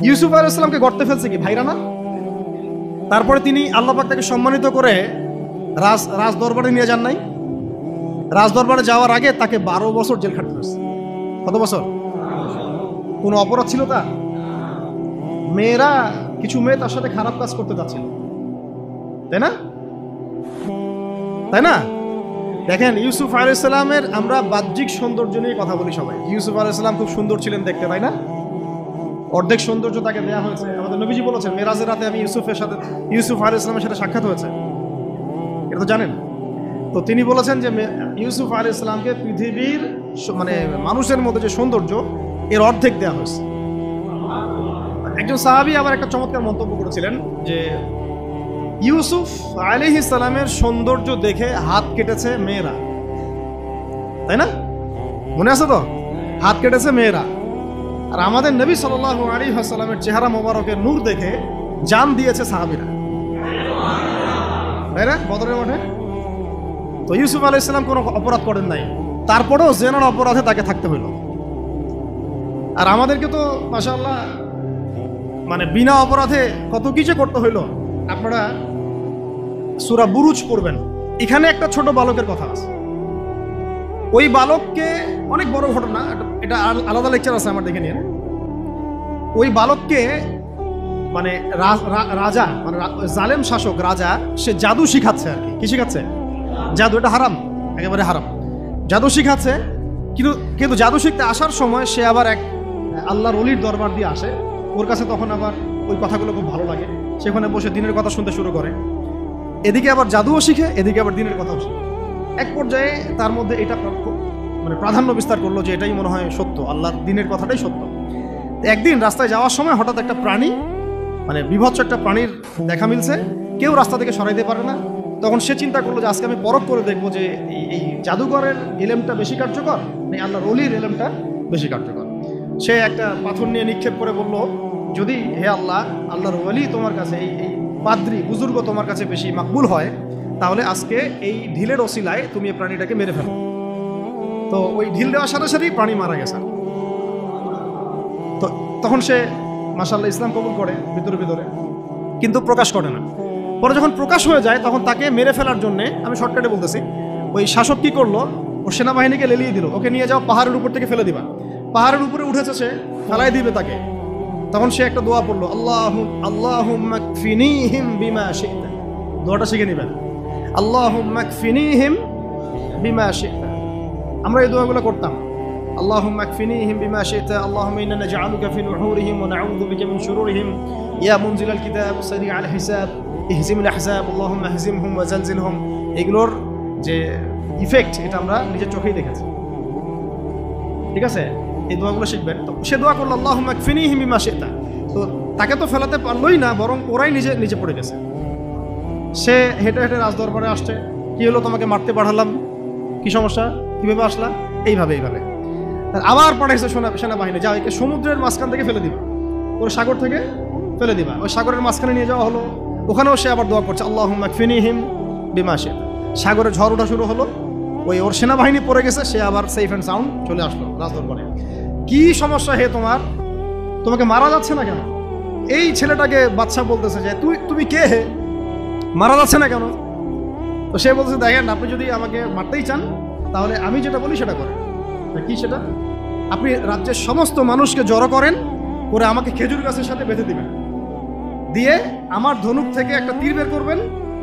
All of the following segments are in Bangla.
ইউসুফ আলাইহিস সালামকে গর্তে ফেলছে কি ভাইরা না? তারপরে তিনি আল্লাহ পাক তাকে সম্মানিত করে রাজ দরবারে নিয়ে যান নাই? রাজ দরবারে যাওয়ার আগে তাকে 12 বছর জেল খাটতে হয়েছে। কত বছর? কোনো অপরাধ ছিল তার? মেয়েরা, কিছু মেয়ে তার সাথে খারাপ কাজ করতে যাচ্ছিল, তাই না? তাই না? দেখেন, ইউসুফ আলাইহিস সালামের আমরা বাহ্যিক সৌন্দর্য নিয়ে কথা বলি সবাই। ইউসুফ আলাইহিস সালাম খুব সুন্দর ছিলেন দেখতে, তাই না? অর্ধেক সৌন্দর্য তাকে দেওয়া হয়েছে। আমাদের নবীজি বলেছেন, মেরাজের রাতে আমি ইউসুফ আলাইহিস সালামের সাথে সাক্ষাৎ হয়েছে, এটা তো জানেন। তো তিনি বলেছেন যে ইউসুফ আলাইহিস সালামকে পৃথিবীর মানে মানুষের মধ্যে যে সৌন্দর্য এর অর্ধেক দেওয়া হয়েছে। একজন সাহাবী আবার একটা চমৎকার মন্তব্য করেছিলেন যে ইউসুফ আলাইহিস সালামের সৌন্দর্য দেখে হাত কেটেছে মেয়েরা, তাই না? মনে আছে তো? হাত কেটেছে মেয়েরা। আর আমাদের নবী সাল্লাল্লাহু আলাইহি ওয়াসাল্লামের চেহারা মোবারকের নূর দেখে জান দিয়েছে সাহাবীরা, তাই না? বদরের মাঠে। তো ইউসুফ আলাইহিস সালাম কোনো অপরাধ করেন নাই, তারপরেও জেনার অপরাধে তাকে থাকতে হইল। আর আমাদেরকে তো মাশাআল্লাহ মানে বিনা অপরাধে কত কিছু করতে হইল। আপনারা সূরা বুরুজ পড়বেন, এখানে একটা ছোট বালকের কথা আছে। ওই বালককে, অনেক বড় ঘটনা, এটা আলাদা লেকচার আছে আমার, দেখে নিন। ওই বালককে মানে রাজা, মানে জালেম শাসক রাজা, সে জাদু শিখাচ্ছে আর কি। কি শিখাচ্ছে? জাদু। এটা হারাম, একেবারে হারাম। জাদু শিখাচ্ছে, কিন্তু জাদু শিখতে আসার সময় সে আবার এক আল্লাহর ওলির দরবার দিয়ে আসে। ওর কাছে তখন আবার ওই কথাগুলো খুব ভালো লাগে, সেখানে বসে দিনের কথা শুনতে শুরু করে। এদিকে আবার জাদুও শিখে, এদিকে আবার দিনের কথাও শিখে। এক পর্যায়ে তার মধ্যে এটা মানে প্রাধান্য বিস্তার করলো যে এটাই মনে হয় সত্য, আল্লাহর দিনের কথাটাই সত্য। একদিন রাস্তায় যাওয়ার সময় হঠাৎ একটা প্রাণী, মানে বিভৎস একটা প্রাণীর দেখা মিলছে, কেউ রাস্তা থেকে সরাইতে পারে না। তখন সে চিন্তা করলো যে আজকে আমি পরখ করে দেখবো যে এই জাদুঘরের এলেমটা বেশি কার্যকর না আল্লাহর ওলির এলেমটা বেশি কার্যকর। সে একটা পাথর নিয়ে নিক্ষেপ করে বলল, যদি হে আল্লাহ, আল্লাহর ওলি তোমার কাছে, এই পাদ্রী বুজুর্গ তোমার কাছে বেশি মাকবুল হয়, তাহলে আজকে এই ঢিলের ওসিলায় তুমি এই প্রাণীটাকে মেরে ফেলো। তো ওই ঢিল দেওয়ার সাথে সাথেই প্রাণী মারা গেছে। তো তখন সে মাশাআল্লাহ ইসলাম কবুল করে ভিতরে, কিন্তু প্রকাশ করে না। পরে যখন প্রকাশ হয়ে যায় তখন তাকে মেরে ফেলার জন্যে, আমি শর্টকাটে বলতেছি, ওই শাসক কি করলো, ওর সেনাবাহিনীকে লেলিয়ে দিল, ওকে নিয়ে যাও পাহাড়ের উপর থেকে ফেলে দিবা। পাহাড়ের উপরে উঠেছে, সে ফেলাই দিবে তাকে। তখন সে একটা দোয়া পড়লো, আল্লাহুম্মা কফিনিহিম বিমা শি'তা। দোয়াটা শিখে নেবেন, আল্লাহুম্মা কফিনিহিম বিমা শি'তা। আমরা এই দোয়াগুলো করতাম, আল্লাহুম্মা কফিনিহিম বিমা শি'তা, আল্লাহুম্মা ইন্না নাজআলুকা ফি নুহুরিহিম ওয়া নাউযু বিকা মিন শুরুরিহিম, ইয়া মুনজিলাল কিতাব সারি'আল হিসাব ইহজিমুল আহজাব, আল্লাহুম্মা হজিমহুম ওয়া জালজিলহুম। এগুলোর যে ইফেক্ট এটা আমরা নিজের চোখেই দেখেছি, ঠিক আছে? এই দোয়াগুলো শিখবেন। তো সে দোয়া করলো, আল্লাহুম্মা কফিনিহিম বিমা শি'তা। তো তাকে তো ফেলাতে পারলোই না, বরং ওরাই নিচে পড়ে গেছে। সে হেঁটে হেঁটে রাজ দরবারে আসছে, কি হলো, তোমাকে মারতে পাঠালাম, কি সমস্যা, কিভাবে আসলা? এইভাবে। আবার পাঠাইছে সেনাবাহিনী, যাও একে সমুদ্রের মাঝখান থেকে ফেলে দিবা, ওর সাগর থেকে ফেলে দিবা। ওই সাগরের মাঝখানে নিয়ে যাওয়া হলো, ওখানেও সে আবার দোয়া করছে, আল্লাহুম্মা কফিনিহিম বিমা শি'তা। সাগরে ঝড় ওঠা শুরু হলো, ওর সেনাবাহিনী পড়ে গেছে, সে আবার সেফ অ্যান্ড সাউন্ড চলে আসলো রাজদরবারে। কি সমস্যা হে তোমার, তোমাকে মারা যাচ্ছে না কেন? এই ছেলেটাকে বাদশা বলতেছে যে তুমি কে হে, মারা যাচ্ছে না কেন? তো সে বলতেছে, দেখেন, আপনি যদি আমাকে মারতেই চান তাহলে আমি যেটা বলি সেটা করেন। কি সেটা? আপনি রাজ্যের সমস্ত মানুষকে জড়ো করেন, করে আমাকে খেজুর গাছের সাথে বেঁধে দিবেন, দিয়ে আমার ধনুক থেকে একটা তীর বের করবেন,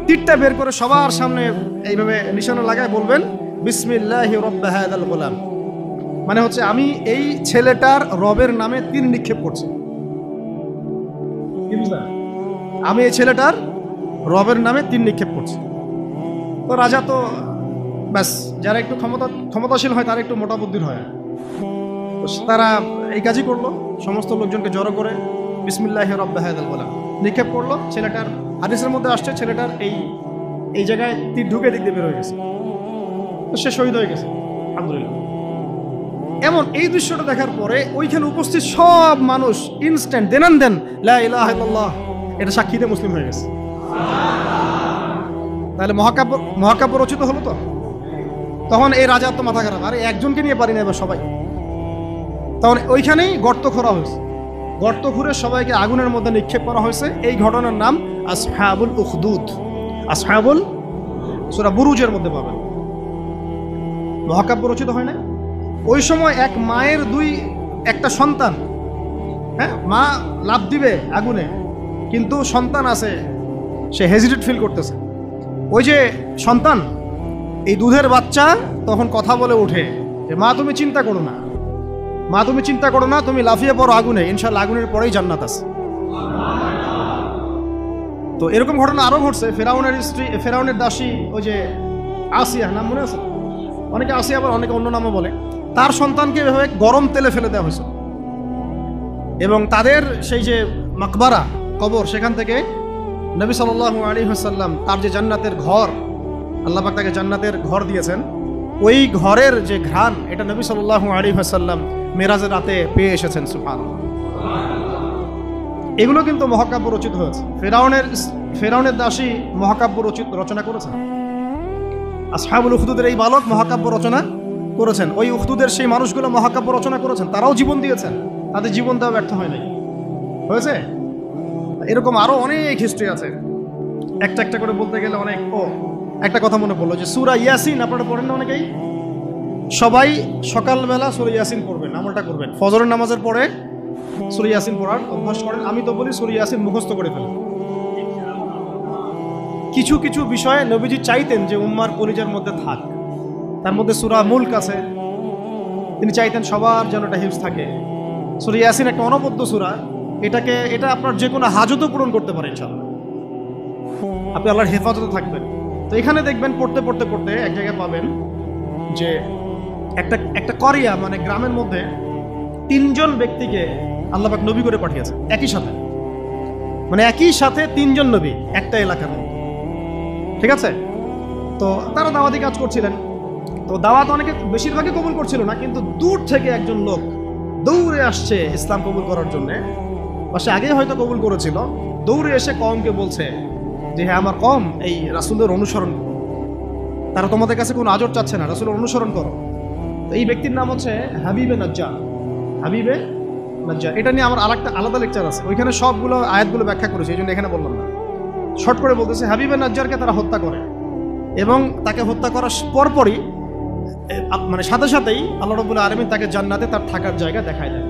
তীরটা বের করে সবার সামনে এইভাবে নিশানা লাগায় বলবেন, বিসমিল্লাহি রাব্বি হাযাল গোলাম। মানে হচ্ছে আমি এই ছেলেটার রবের নামে তীর নিক্ষেপ করছি। আমি এই ছেলেটার রবের নামে তীর নিক্ষেপ করছি। তো রাজা তো ব্যাস, যারা একটু ক্ষমতাশীল হয় তারা একটু মোটা বুদ্ধির হয়, তো তারা এই কাজই করলো। সমস্ত লোকজনকে জড়ো করে বিসমিল্লাহি রাব্বি হাযাল গোলাম নিক্ষেপ করলো। ছেলেটার, হাদিসের মধ্যে আসছে, ছেলেটার এই জায়গায় তীর ঢুকে দিক দিয়ে বের হয়ে গেছে, তো সে শহীদ হয়ে গেছে, আলহামদুলিল্লাহ। এমন এই দৃশ্যটা দেখার পরে ওইখানে উপস্থিত সব মানুষ ইনস্ট্যান্ট দেন লা ইলাহা ইল্লাল্লাহ, এটা সাক্ষী দিয়ে মুসলিম হয়ে গেছে। তাহলে মহাকাব্য রচিত হলো। তো তখন এই রাজার তো মাথা খারাপ, আরে একজনকে নিয়ে পারি না এবার সবাই। তখন ওইখানেই গর্ত খোঁড়া হয়েছে, গর্ত খুঁড়ে সবাইকে আগুনের মধ্যে নিক্ষেপ করা হয়েছে। এই ঘটনার নাম আসহাবুল উখদুদ। আসহাবুল, সূরা বুরুজের মধ্যে পাবেন। মহাকাব্য রচিত হয় না? ওই সময় এক মায়ের একটা সন্তান, হ্যাঁ, মা লাফ দিবে আগুনে, কিন্তু সন্তান আছে, সে হেজিটেট ফিল করতেছে। ওই যে সন্তান, এই দুধের বাচ্চা তখন কথা বলে ওঠে যে মা তুমি চিন্তা করো না, মা তুমি চিন্তা করো না, তুমি লাফিয়ে পড়ো আগুনে, ইনশাআল্লাহ আগুনের পরেই জান্নাত আছে। তো এরকম ঘটনা আরো ঘটছে। ফেরাউনের স্ত্রী, ফেরাউনের দাসী, ওই যে আসিয়া, নাম মনে আছে? অনেকে আসিয়া আবার অনেকে অন্য নামও বলে। তার সন্তানকে এভাবে গরম তেলে ফেলে দেওয়া হয়েছে, এবং তাদের সেই যে মাকবারা, কবর, সেখান থেকে নবী সাল্লাল্লাহু আলাইহি ওয়াসাল্লাম তার যে জান্নাতের ঘর, আল্লাহ পাক তাকে জান্নাতের ঘর দিয়েছেন, ওই ঘরের যে ঘ্রাণ, এটা নবী সাল্লাল্লাহু আলাইহি ওয়াসাল্লাম মেরাজের রাতে পেয়ে এসেছেন। সুবহানাল্লাহ। এগুলো কিন্তু মহাকাব্য রচিত হয়েছে। ফেরাউনের দাসী মহাকাব্য রচনা করেছেন। আসহাবুল উখদুদের এই বালক মহাকাব্য রচনা করেছেন। ওই উখদুদের সেই মানুষগুলো মহাকাব্য রচনা করেছেন, তারাও জীবন দিয়েছেন, তাদের জীবন দেওয়া ব্যর্থ হয় নাই, হয়েছে। এরকম আরো অনেক হিস্ট্রি আছে, একটা একটা করে বলতে গেলে অনেক। একটা কথা মনে পড়লো যে সূরা ইয়াসিন আপনারা পড়েন না অনেকেই? সবাই সকালবেলা সূরা ইয়াসিন পড়বেন, আমলটা করবেন। ফজরের নামাজের পরে সূরা ইয়াসিন পড়ার অভ্যাস করেন। আমি তো বলি সূরা ইয়াসিন মুখস্থ করে ফেলেন। কিছু কিছু বিষয়ে নবীজি চাইতেন যে উম্মার কলিজার মধ্যে থাক। তার মধ্যে সূরা মুলক আছে, তিনি চাইতেন সবার যেন এটা হিফজ থাকে। সূরা ইয়াসিন একটা অনবদ্য সূরা, এটা আপনার যে কোনো হাজতও পূরণ করতে পারে ইনশাআল্লাহ, আপনি আল্লাহর হেফাজতে থাকবেন। তো এখানে দেখবেন পড়তে পড়তে পড়তে এক জায়গায় পাবেন যে একটা করিয়া, মানে গ্রামের মধ্যে 3জন ব্যক্তিকে আল্লাহ পাক নবী করে পাঠিয়েছে একই সাথে, মানে একই সাথে 3জন নবী একটা এলাকার মধ্যে, ঠিক আছে? তো তারা দাওয়াতি কাজ করছিলেন। তো দাওয়াত অনেকে, বেশিরভাগই কবুল করছিল না, কিন্তু দূর থেকে একজন লোক দৌড়ে আসছে ইসলাম কবুল করার জন্য, বা সে আগেই হয়তো কবুল করেছিল, দৌড়ে এসে কওমকে বলছে যে হ্যাঁ আমার কওম এই রাসূলের অনুসরণ করো, তারা তোমাদের কাছে কোনো আজর চাচ্ছে না, রাসূলের অনুসরণ করো। তো এই ব্যক্তির নাম হচ্ছে হাবিবে নাজ্জার। হাবিবে নাজ্জার, এটা নিয়ে আমার আরেকটা আলাদা লেকচার আছে, ওইখানে সবগুলো আয়াতগুলো ব্যাখ্যা করেছে, এই জন্য এখানে বললাম না। শর্ট করে বলতেছে, হাবিবে নাজ্জারকে তারা হত্যা করে, এবং তাকে হত্যা করার পরপরই, মানে সাথে সাথেই আল্লাহ রাব্বুল আলামিন তাকে জান্নাতে তার থাকার জায়গা দেখায় দেয়,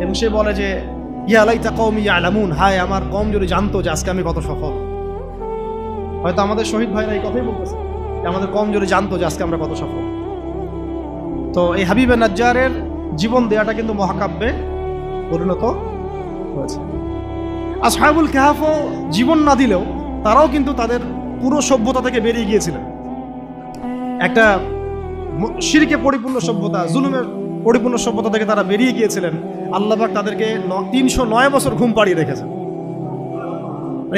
এবং সে বলে যে ইয়া লাইতা কওমি ইয়ালামুন, হায় আমার কওম যদি জানতো যে আজকে আমি কত সফল। হয়তো আমাদের শহীদ ভাইরা এই কথাই বলতেছে যে আমাদের কওম যদি জানতো যে আজকে আমরা কত সফল। তো এই হাবিবে নাজ্জারের জীবন দেয়াটা কিন্তু মহাকাব্যে পরিণত হয়েছে। আসহাবুল কাহফও জীবন না দিলেও তারাও কিন্তু তাদের পুরো সভ্যতা থেকে বেরিয়ে গিয়েছিলেন। একটা শিরকে পরিপূর্ণ সভ্যতা, জুলুমের পরিপূর্ণ সভ্যতা থেকে তারা বেরিয়ে গিয়েছিলেন। আল্লাহ পাক তাদেরকে 309 বছর ঘুম পাড়িয়ে রেখেছেন।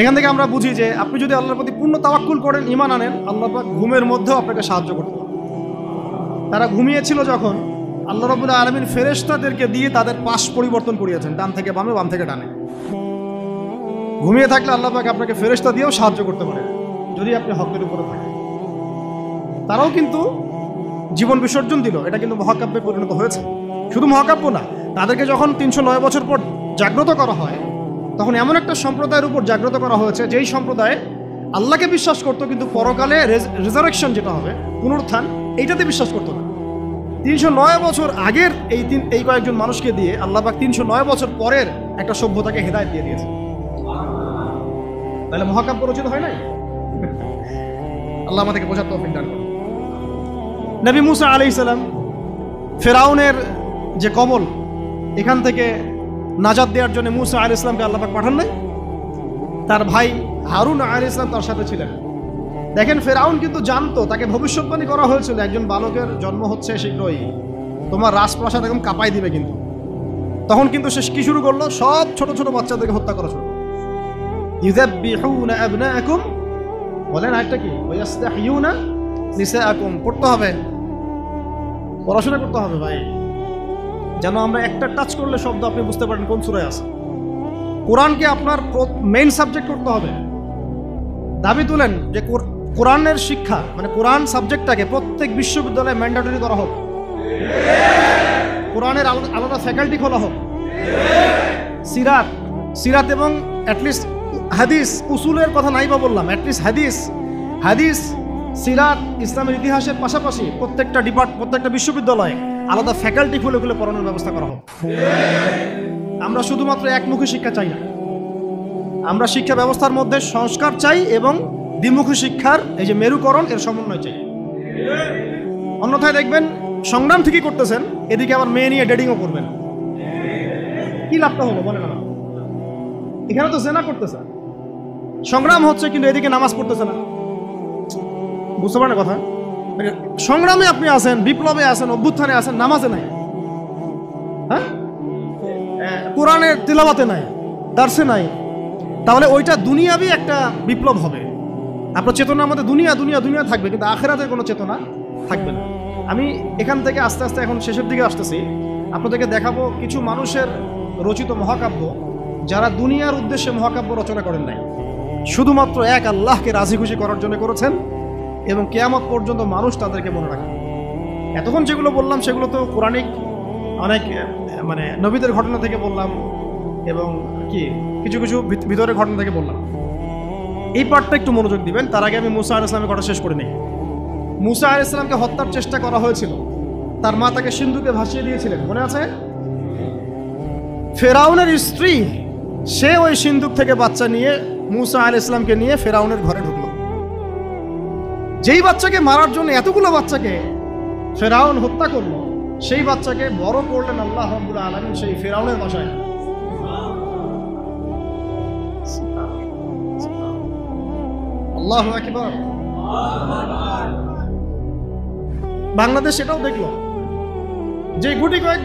এখান থেকে আমরা বুঝি যে আপনি যদি আল্লাহর প্রতি পূর্ণ তাওয়াক্কুল করেন, ঈমান আনেন, আল্লাহ পাক ঘুমের মধ্যেও আপনাকে সাহায্য করতে পারেন। তারা ঘুমিয়েছিল যখন, আল্লাহ রাব্বুল আলামিন ফেরেশতাদেরকে দিয়ে তাদের পাশ পরিবর্তন করিয়েছেন, ডান থেকে বামে, বাম থেকে ডানে। ঘুমিয়ে থাকলে আল্লাহ পাক আপনাকে ফেরেশতা দিয়েও সাহায্য করতে পারেন যদি আপনি হকের উপরে থাকেন। তারাও কিন্তু জীবন বিসর্জন দিল, এটা কিন্তু মহাকাব্যে পরিণত হয়েছে। শুধু মহাকাব্য না, তাদেরকে যখন 309 বছর পর জাগ্রত করা হয়, তখন এমন একটা সম্প্রদায়ের উপর জাগ্রত করা হয়েছে যেই সম্প্রদায় আল্লাহকে বিশ্বাস করতো, কিন্তু পরকালে রেজারেকশন যেটা হবে, পুনরুত্থান, এইটাতে বিশ্বাস করতো না। 309 বছর আগের এই কয়েকজন মানুষকে দিয়ে আল্লাহ পাক 309 বছর পরের একটা সভ্যতাকে হেদায়েত দিয়ে দিয়েছে। তাহলে মহাকাব্য রচিত হয় নাই? আল্লাহ আমাদেরকে বোঝার তৌফিক দান করুন। নবী মুসা আলাইহিস সালাম ফেরাউনের যে কবল, এখান থেকে নাজাত দেওয়ার জন্য মুসা আলাইহিস সালামকে আল্লাহ পাক পাঠান নাই? তার ভাই হারুন আলাইহিস সালাম তার সাথে ছিলেন। দেখেন, ফেরাউন কিন্তু জানতো, তাকে ভবিষ্যৎবাণী করা হয়েছিল একজন বালকের জন্ম হচ্ছে শীঘ্রই, তোমার রাজপ্রাসাদ একদম কাঁপাই দিবে। কিন্তু তখন কিন্তু সে কি শুরু করলো? সব ছোট ছোট বাচ্চাদেরকে হত্যা করা শুরু করলো। ইউযাব্বিহুনা আবনাআকুম, বলেন আরেকটা কি? ওয়াইয়াস্তাহইয়ুনা নিসাআকুম। পড়তে হবে, পড়াশোনা করতে হবে ভাই, যেন আমরা একটা টাচ করলে শব্দ আপনি বুঝতে পারেন কোন সূরায় আছে। কোরআনকে আপনার মেইন সাবজেক্ট করতে হবে। দাবি তুলেন যে কোরআনের শিক্ষা, মানে কোরআন সাবজেক্টটাকে প্রত্যেক বিশ্ববিদ্যালয়ে ম্যান্ডেটরি করা হোক, কোরআনের আলাদা ফ্যাকাল্টি খোলা হোক, সিরাত, সিরাত এবং অ্যাটলিস্ট হাদিস, উসুলের কথা নাই বা বললাম, অ্যাটলিস্ট হাদিস সিরাত ইসলামের ইতিহাসের পাশাপাশি প্রত্যেকটা বিশ্ববিদ্যালয়ে আলাদা ফ্যাকাল্টি খুলে খুলে পড়ানোর ব্যবস্থা করা হোক। আমরা শুধুমাত্র একমুখী শিক্ষা চাই না, আমরা শিক্ষা ব্যবস্থার মধ্যে সংস্কার চাই এবং দ্বিমুখী শিক্ষার এই যে মেরুকরণ এর সমন্বয় চাই। অন্যথায় দেখবেন সংগ্রাম ঠিকই করতেছেন, এদিকে আবার মেয়ে নিয়ে ডেটিংও করবেন, কি লাভটা হলো বলেন? না, এখানে তো জেনা করতেছে, সংগ্রাম হচ্ছে কিন্তু এদিকে নামাজ পড়তেছে না। বুঝতে পারেন কথা? সংগ্রামে আপনি আছেন, বিপ্লবে আছেন, অভ্যুত্থানে আছেন, নামাজে নাই, হ্যাঁ, কোরআনের তিলাওয়াতে নাই, দার্সে নাই, তাহলে ওইটা দুনিয়াবি একটা বিপ্লব হবে। আপনার চেতনার মধ্যে দুনিয়া দুনিয়া দুনিয়া থাকবে, কিন্তু আখেরাতের কোনো চেতনা থাকবে না। আমি এখান থেকে আস্তে আস্তে এখন শেষের দিকে আসতেছি, আপনাদেরকে দেখাবো কিছু মানুষের রচিত মহাকাব্য যারা দুনিয়ার উদ্দেশ্যে মহাকাব্য রচনা করেন নাই, শুধুমাত্র এক আল্লাহকে রাজি খুশি করার জন্য করেছেন, এবং কিয়ামত পর্যন্ত মানুষ তাদেরকে মনে রাখবে। এতক্ষণ যেগুলো বললাম সেগুলো তো কোরআনিক অনেক মানে নবীদের ঘটনা থেকে বললাম, এবং কিছু কিছু ভিতরের ঘটনা থেকে বললাম। এই পার্টটা একটু মনোযোগ দিবেন। তার আগে আমি মুসা আলাইহিস সালামের কথা শেষ করে নিই। মুসা আলাইহিস সালামকে হত্যার চেষ্টা করা হয়েছিল, তার মা তাকে সিন্ধুকে ভাসিয়ে দিয়েছিলেন, মনে আছে? ফেরাউনের স্ত্রী সে ওই সিন্ধুক থেকে বাচ্চা নিয়ে মুসা আলাইহিস সালামকে নিয়ে ফেরাউনের ঘরে ঢুকলো। যেই বাচ্চাকে মারার জন্য এতগুলো বাচ্চাকে ফেরাউন হত্যা করলো, সেই বাচ্চাকে বড় করলেন আল্লাহ রাব্বুল আলামিন সেই ফেরাউনের বাসায়। আল্লাহু আকবার। বাংলাদেশ সেটাও দেখলো যে গুটি কয়েক